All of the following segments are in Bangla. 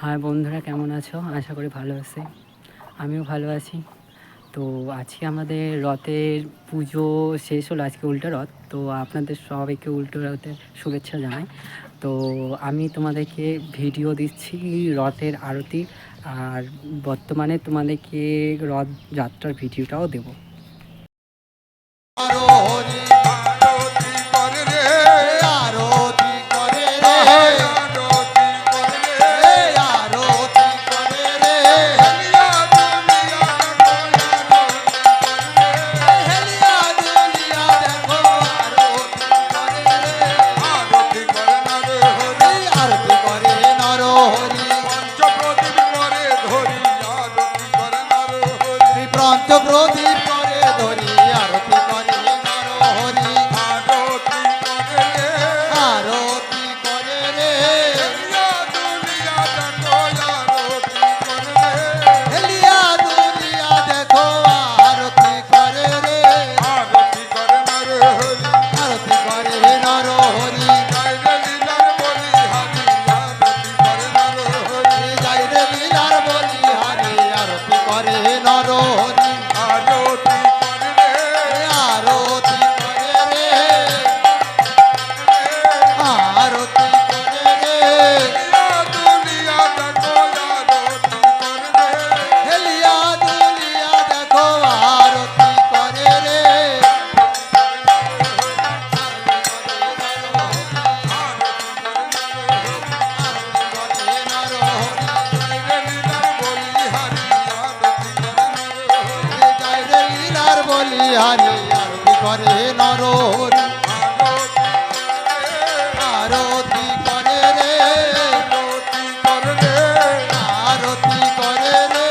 হাই বন্ধুরা, কেমন আছো? আশা করি ভালো আছে। আমিও ভালো আছি। তো আজকে আমাদের রথের পুজো শেষ হলো, আজকে উল্টো রথ। তো আপনাদের সবাইকে উল্টো রথের শুভেচ্ছা জানাই। তো আমি তোমাদেরকে ভিডিও দিচ্ছি রথের আরতি, আর বর্তমানে তোমাদেরকে রথ যাত্রার ভিডিওটাও দেবো। প্রদীপ করে ধরি আরতি করে নরহরি, আরতি করে রে, হেলিয়া দুলিয়া দেখো আরতি করে রে, আরতি করে নরহরি, যাই রে লীলার বলি হারি আরতি করে নরহরি। হরি আরতি করে নরহরি, আরতি করে রে, আরতি করে রে,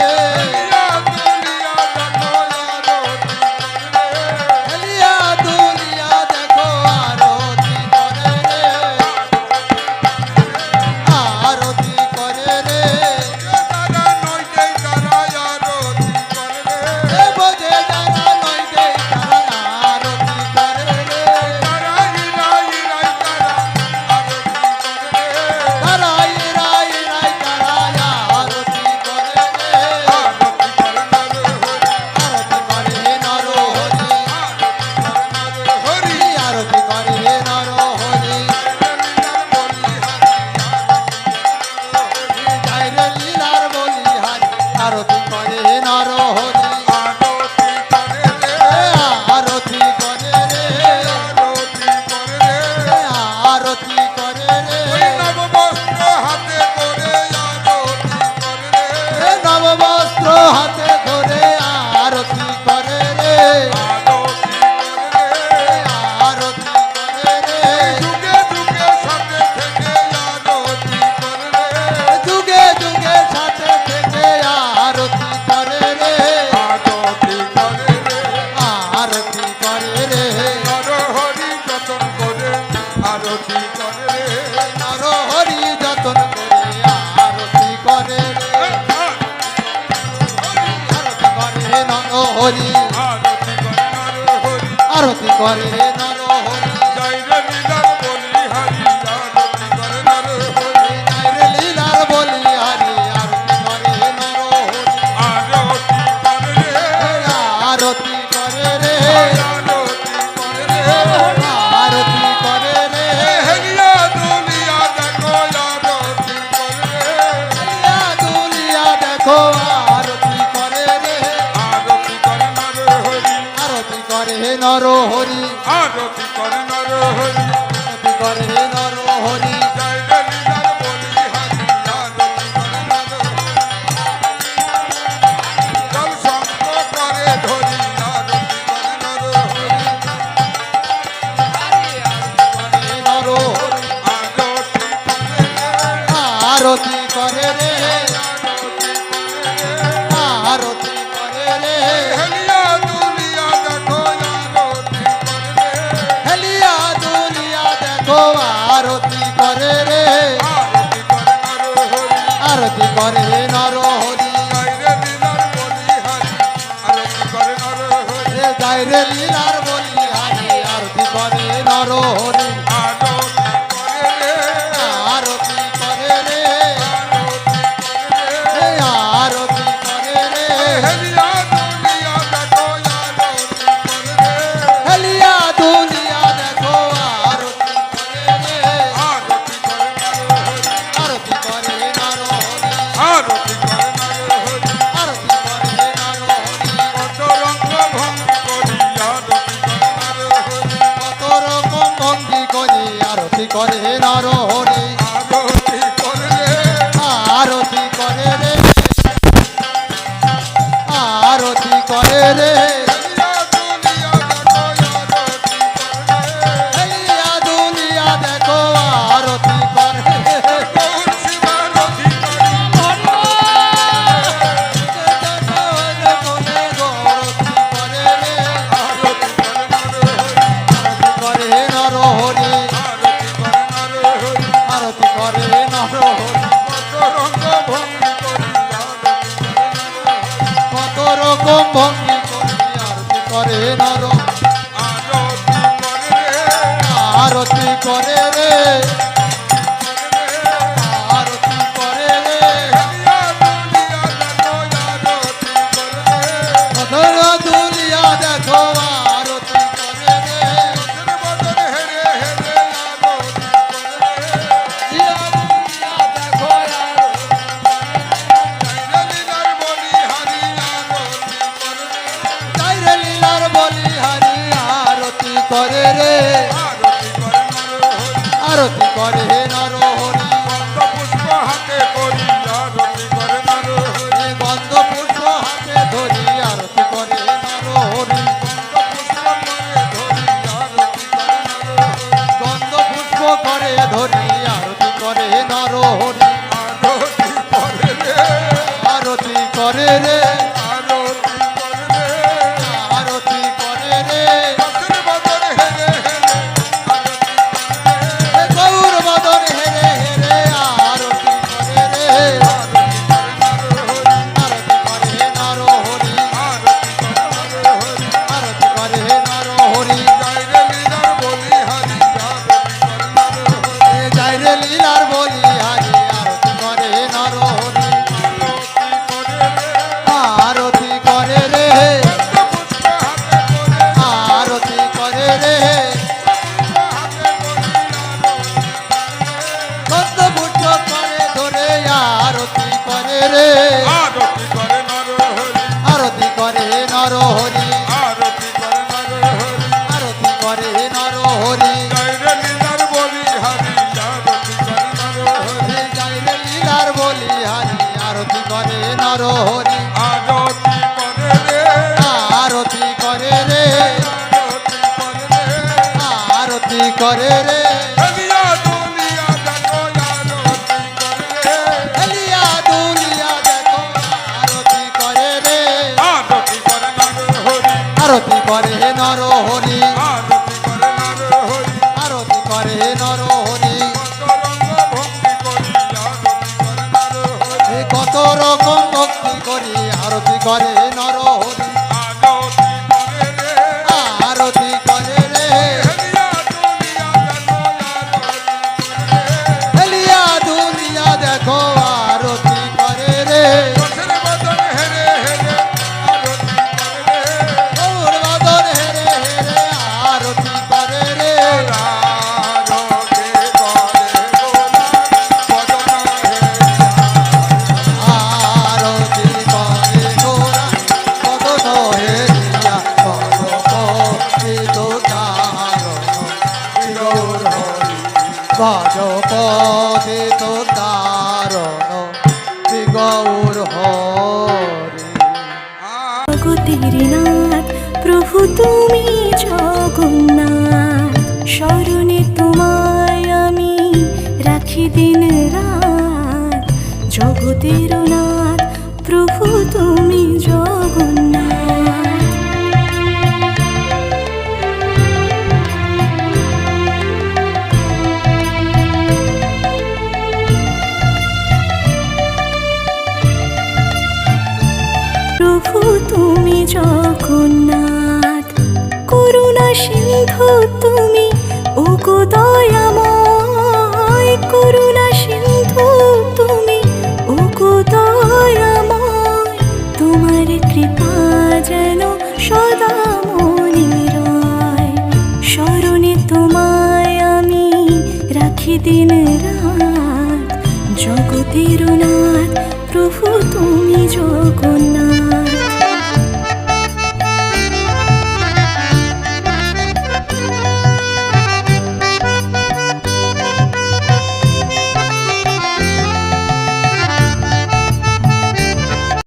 হেলিয়া দুলিয়া দেখো আরতি করে রে, আরতি করে রে, বোঝে যারা নয় দে তারা আরতি করে রে, তারা ইরাই রাই তারা আরতি করে রে, আরতি করে নরহরি, আরতি করে নরহরি, যাই রে লীলার বলি হারি আরতি করে নরহরি, আরতি করে রে, আরতি করে রে, নববস্ত্র হাতে ধরে আরতি করে রে, আরতি করে রে, যুগে যুগে সাথে থেকে আরতি করে রে, আরতি করে রে, নরহরি যতন করে আরতি করে রে, নরহরি যতন করে আরতি করে রে, আরতি করে নরহরি, আরতি করে নরহরি, আরতি করে নরহরি, জয় রে লীলার বলি হরি আরতি করে নরহরি, যাই রে লীলার বলি হারি আরতি করে নরহরি, আরতি করে রে, আরতি করে রে, আরতি করে রে, আরতি করে রে, হেলিয়া দুলিয়া দেখো আরতি করে রে, হেলিয়া দুলিয়া দেখো আরতি করে রে, আরতি করে নরহরি, আরতি করে নরহরি, আরতি করে নরহরি, আরতি করে নরহরি, জয় রে লীলার বলি হরি আরতি করে নরহরি, জল শঙ্খ করে ধরি আরতি করে নরহরি, করে নরহরি, আরতি করে রে, আরতি করে রে, আরতি করে রে, হেলিয়া দুলিয়া দেখো আরতি করে রে, হেলিয়া দুলিয়া দেখো আরতি করে রে, আরতি করে নরহরি, আরতি করে নরহরি, জয় রে লীলার বলি হরি আরতি করে নরহরি, যাই রে লীলার বলি হারি আরতি করে নরহরি, আরতি করে রে, আরতি করে রে, আরতি করে রে হেলিয়া দুলিয়া দেখো আরতি করে হেলিয়া দুলিয়া দেখো আরতি করে গৌর শিবার অধিকারী মনে গৌরতি করে রে আরতি করে নরহরি আরতি করে নরহরি আরতি করে নরহরি কত রকম ভঙ্গি করি আরতি করে নর আরতি করে রে আরতি করে রে কত দুলিয়া দেখো আরতি করে রে দুলিয়া দেখো তাইরে লীলার বলি হারি আরতি করে রে আরতি করে নরহরি গন্ধ পুষ্প হাতে ধরি আরতি করে নরহরি গন্ধ পুষ্প করে ধরি আরতি করে নরহরি আরতি করে রে আরতি করে রে গৌর বদন হেরে হেরে আরতি করে রে আরতি করে নরহরি আরতি করে নরহরি যাইরে লীলার বলি হারি আরতি করে নরহরি আরতি করে রে আরতি করে রে গন্ধ পুষ্প করে ধরে আরতি করে রে আরতি করে নরহরি আরতি করে নরহরি যাইরে লীলার বলি হারি আরতি করে নরহরি আরতি করে রে আরতি করে রে হেলিয়া দুলিয়া দেখো আরতি করে রে আরতি করে নরহরি আরতি করে নরহরি কত রকম ভক্তি করি আরতি করে নরহরি আরতি করে রে হেলিয়া দুলিয়া দেখো আরতি করে রে গৌর বদন হেরে হেরে আরতি করে রে আরতি করে গোরা বদন হেরিয়া ভজপতি তো তারণ শ্রী গৌর হরি জগতের নাথ প্রভু তুমি জগন্নাথ স্মরণে তোমায় আমি রাখি দিন রাত জগতের নাথ প্রভু তুমি জগন্নাথ প্রভু তুমি জগন্নাথ করুণা সিন্ধু তুমি ওগো দয়াময় করুণা সিন্ধু তুমি ওগো দয়াময় তোমার কৃপা যেন সদা মনে রয় স্মরণে তোমায় আমি রাখি দিন রাত জগতের নাথ